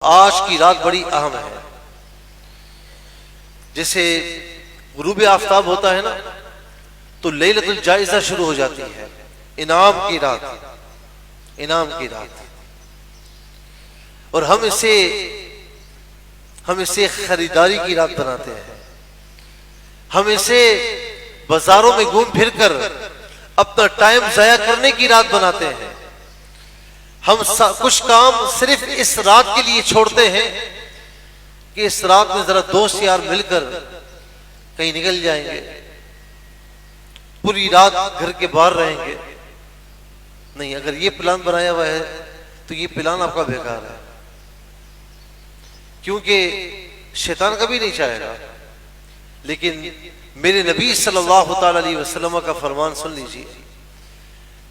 آج کی رات بڑی اہم ہے. جیسے غروب آفتاب ہوتا ہے نا تو لیلۃ الجائزہ شروع ہو جاتی ہے. انعام کی رات، انعام کی رات. اور ہم اسے خریداری کی رات بناتے ہیں. ہم اسے بازاروں میں گھوم پھر کر اپنا ٹائم ضائع کرنے کی رات بناتے ہیں. ہم کچھ کام صرف اس رات کے لیے چھوڑتے ہیں کہ اس رات میں ذرا دوست یار مل کر کہیں نکل جائیں گے، پوری رات گھر کے باہر رہیں گے. نہیں، اگر یہ پلان بنایا ہوا ہے تو یہ پلان آپ کا بیکار ہے، کیونکہ شیطان کبھی نہیں چاہے گا. لیکن میرے نبی صلی اللہ تعالی علیہ وسلم کا فرمان سن لیجیے.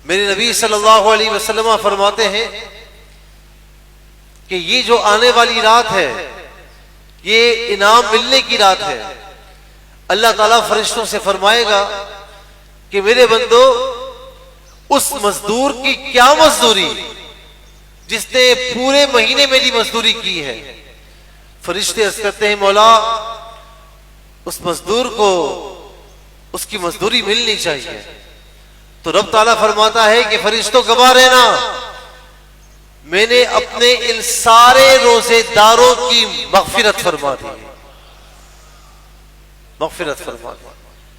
میرے نبی صلی اللہ علیہ وسلم فرماتے ہیں کہ یہ جو آنے والی رات ہے یہ انعام ملنے کی رات ہے. اللہ تعالیٰ فرشتوں سے فرمائے گا کہ میرے بندو، اس مزدور کی کیا مزدوری جس نے پورے مہینے میری مزدوری کی ہے. فرشتے عرض کرتے ہیں مولا، اس مزدور کو اس کی مزدوری ملنی چاہیے. تو رب تعالیٰ فرماتا ہے کہ فرشتوں گواہ رہنا، میں نے اپنے ان سارے روزے داروں کی مغفرت فرما دی، مغفرت فرما دی.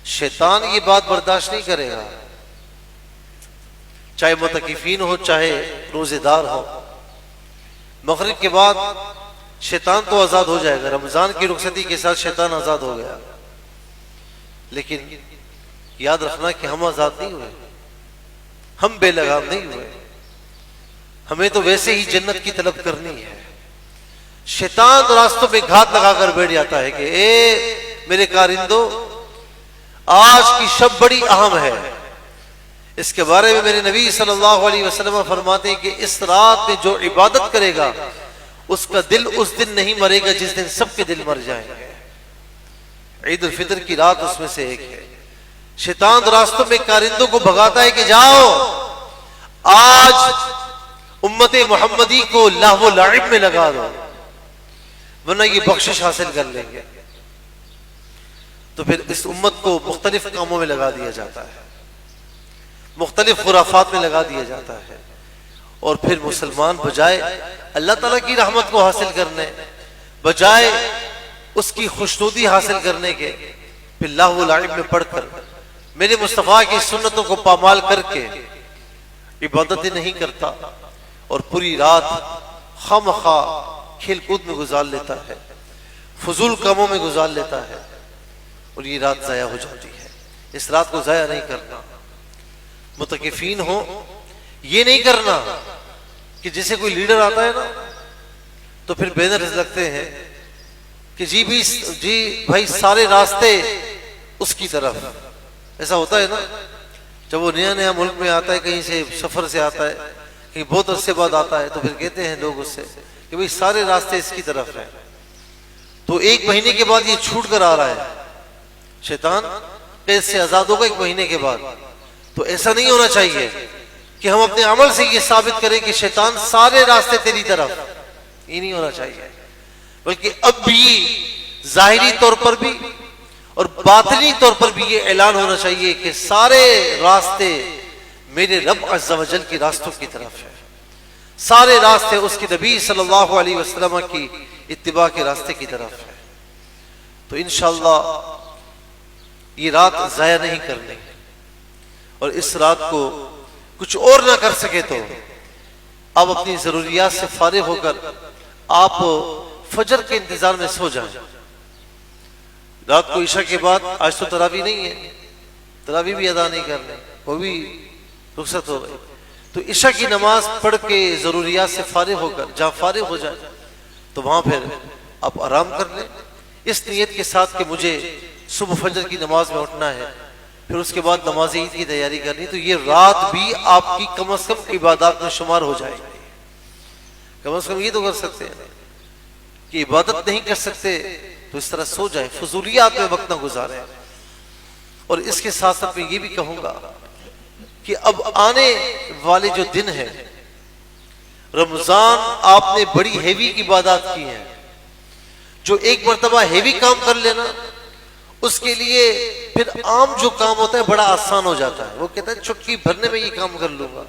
شیطان یہ بات برداشت نہیں کرے گا، چاہے معتکفین ہو چاہے روزے دار ہو. مغرب کے بعد شیطان تو آزاد ہو جائے گا. رمضان کی رخصتی کے ساتھ شیطان آزاد ہو گیا، لیکن یاد رکھنا کہ ہم آزاد نہیں ہوئے، ہم بے لگام نہیں ہوئے. ہمیں تو ویسے ہی جنت کی طلب کرنی ہے. شیطان راستوں میں گھات لگا کر بیٹھ جاتا ہے کہ اے میرے کارندو، آج کی شب بڑی اہم ہے. اس کے بارے میں میرے نبی صلی اللہ علیہ وسلم فرماتے ہیں کہ اس رات میں جو عبادت کرے گا اس کا دل اس دن نہیں مرے گا جس دن سب کے دل مر جائیں گے. عید الفطر کی رات اس میں سے ایک ہے. شیطان راستوں میں کارندوں کو بھگاتا ہے کہ جاؤ آج امت محمدی کو لہو و لعب میں لگا دو ورنہ یہ بخشش حاصل کر لیں گے. تو پھر اس امت کو مختلف کاموں میں لگا دیا جاتا ہے، مختلف خرافات میں لگا دیا جاتا ہے. اور پھر مسلمان بجائے اللہ تعالیٰ کی رحمت کو حاصل کرنے، بجائے اس کی خوشنودی حاصل کرنے کے، پھر لہو و لعب میں پڑھ کر میرے مصطفیٰ کی سنتوں کو پامال کر کے عبادتیں نہیں کرتا اور پوری رات خواہ کھیل کود میں گزار لیتا ہے، فضول کاموں میں گزار لیتا ہے، اور یہ رات ضائع ہو جاتی ہے. اس رات کو ضائع نہیں کرنا. متکفین ہو، یہ نہیں کرنا کہ جیسے کوئی لیڈر آتا ہے نا تو پھر بینرز لگتے ہیں کہ جی بھائی سارے راستے اس کی طرف. ایسا ہوتا ہے نا جب وہ نیا نیا ملک میں آتا ہے، کہیں سے سفر سے آتا ہے، کہیں بہت عرصے بعد آتا ہے، تو پھر کہتے ہیں لوگ اس سے کہ بھائی سارے راستے اس کی طرف ہیں. تو ایک مہینے کے بعد یہ چھوٹ کر آ رہا ہے. شیطان قید سے آزاد ہوگا ایک مہینے کے بعد. تو ایسا نہیں ہونا چاہیے کہ ہم اپنے عمل سے یہ ثابت کریں کہ شیطان سارے راستے تیری طرف. یہ نہیں ہونا چاہیے، بلکہ اب بھی ظاہری طور پر بھی اور باطنی طور پر بھی یہ اعلان ہونا چاہیے کہ سارے راستے میرے رب عز و جل کی راستوں کی طرف ہے. سارے راستے اس کی نبی صلی اللہ علیہ وسلم کی اتباع کے راستے کی طرف ہے. تو انشاءاللہ یہ رات ضائع نہیں کرنی. اور اس رات کو کچھ اور نہ کر سکے تو آپ اپنی ضروریات سے فارغ ہو کر آپ فجر کے انتظار میں سو جائیں. رات کو عشاء کے بعد، آج تو تراویح نہیں ہے، تراویح بھی ادا نہیں کرنے، وہ بھی رخصت ہو گئی، تو عشاء کی نماز پڑھ کے ضروریات سے فارغ ہو کر جہاں فارغ ہو جائے تو وہاں پھر آپ آرام کر لیں، اس نیت کے ساتھ کہ مجھے صبح فجر کی نماز میں اٹھنا ہے، پھر اس کے بعد نماز عید کی تیاری کرنی. تو یہ رات بھی آپ کی کم از کم عبادات میں شمار ہو جائے گی. کم از کم یہ تو کر سکتے ہیں کہ عبادت نہیں کر سکتے تو اس طرح سو جائیں، فضولیات میں وقت نہ گزاریں. اور اس کے ساتھ ساتھ میں یہ بھی کہوں گا کہ اب آنے والے جو دن ہیں رمضان آپ نے بڑی ہیوی عبادات کی ہیں، جو ایک مرتبہ ہیوی کام کر لینا اس کے لیے پھر عام جو کام ہوتا ہے بڑا آسان ہو جاتا ہے. وہ کہتا ہے چٹکی بھرنے میں یہ کام کر لوں گا.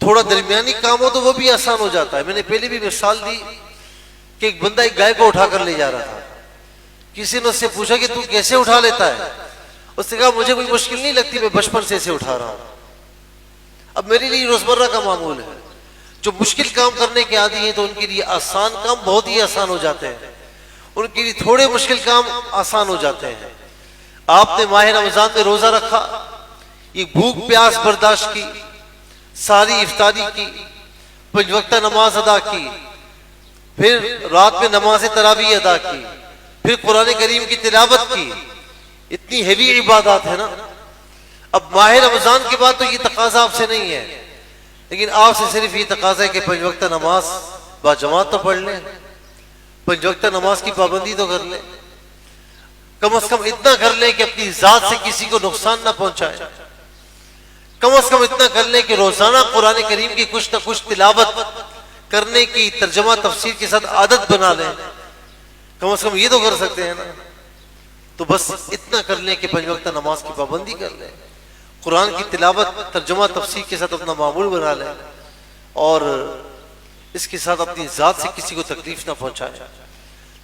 تھوڑا درمیانی کام ہو تو وہ بھی آسان ہو جاتا ہے. میں نے پہلے بھی مثال دی کہ ایک بندہ ایک گائے کو اٹھا کر لے جا رہا تھا. کسی نے اس سے پوچھا کہ تو کیسے اٹھا لیتا ہے؟ اس نے کہا مجھے کوئی مشکل نہیں لگتی، میں بچپن سے اسے اٹھا رہا ہوں. اب میرے لیے روزمرہ کا معمول ہے. جو مشکل کام کرنے کے عادی ہیں تو ان کے لیے آسان کام بہت ہی آسان ہو جاتے ہیں، ان کے لیے تھوڑے مشکل کام آسان ہو جاتے ہیں. آپ نے ماہ رمضان میں روزہ رکھا، یہ بھوک پیاس برداشت کی، ساری افطاری کی، 5 وقتہ نماز ادا کی، پھر رات میں نماز تراویح ادا کی، پھر قرآن کریم کی تلاوت کی. اتنی ہیوی عبادات ہے نا. اب ماہ رمضان کے بعد تو یہ تقاضا آپ سے نہیں ہے، لیکن آپ سے صرف یہ تقاضا ہے کہ 5 وقتہ نماز با جماعت تو پڑھ لیں، 5 وقتہ نماز کی پابندی تو کر لیں، کم از کم اتنا کر لیں کہ اپنی ذات سے کسی کو نقصان نہ پہنچائے، کم از کم اتنا کر لیں کہ روزانہ قرآن کریم کی کچھ نہ کچھ تلاوت کرنے کی ترجمہ تفسیر کے ساتھ عادت بنا لیں. کم از کم یہ تو کر سکتے ہیں نا. تو بس اتنا کر لیں کہ 5 وقتہ نماز کی پابندی کر لیں، قرآن کی تلاوت ترجمہ تفسیر کے ساتھ اپنا معمول بنا لیں، اور اس کے ساتھ اپنی ذات سے کسی کو تکلیف نہ پہنچائے.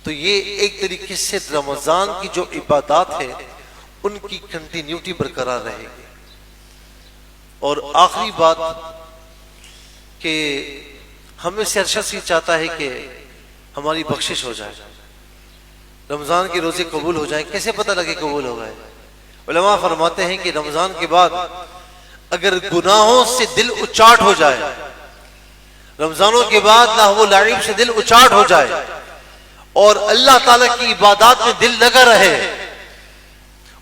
تو یہ ایک طریقے سے رمضان کی جو عبادات ہیں ان کی کنٹینیوٹی برقرار رہے گی. اور آخری بات کہ ہمیں سے ہر شخص یہ چاہتا ہے کہ ہماری بخشش ہو جائے، رمضان کے روزے قبول ہو جائیں. کیسے پتہ لگے قبول ہو گئے؟ علماء فرماتے ہیں کہ رمضان کے بعد اگر گناہوں سے دل اچاٹ ہو جائے، رمضانوں کے بعد لہو و لعب سے دل اچاٹ ہو جائے اور اللہ تعالیٰ کی عبادات میں دل لگا رہے،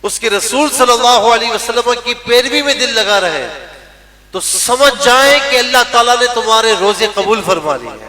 اس کے رسول صلی اللہ علیہ وسلم کی پیروی میں دل لگا رہے، تو سمجھ جائیں کہ اللہ تعالیٰ نے تمہارے روزے قبول فرما لیے.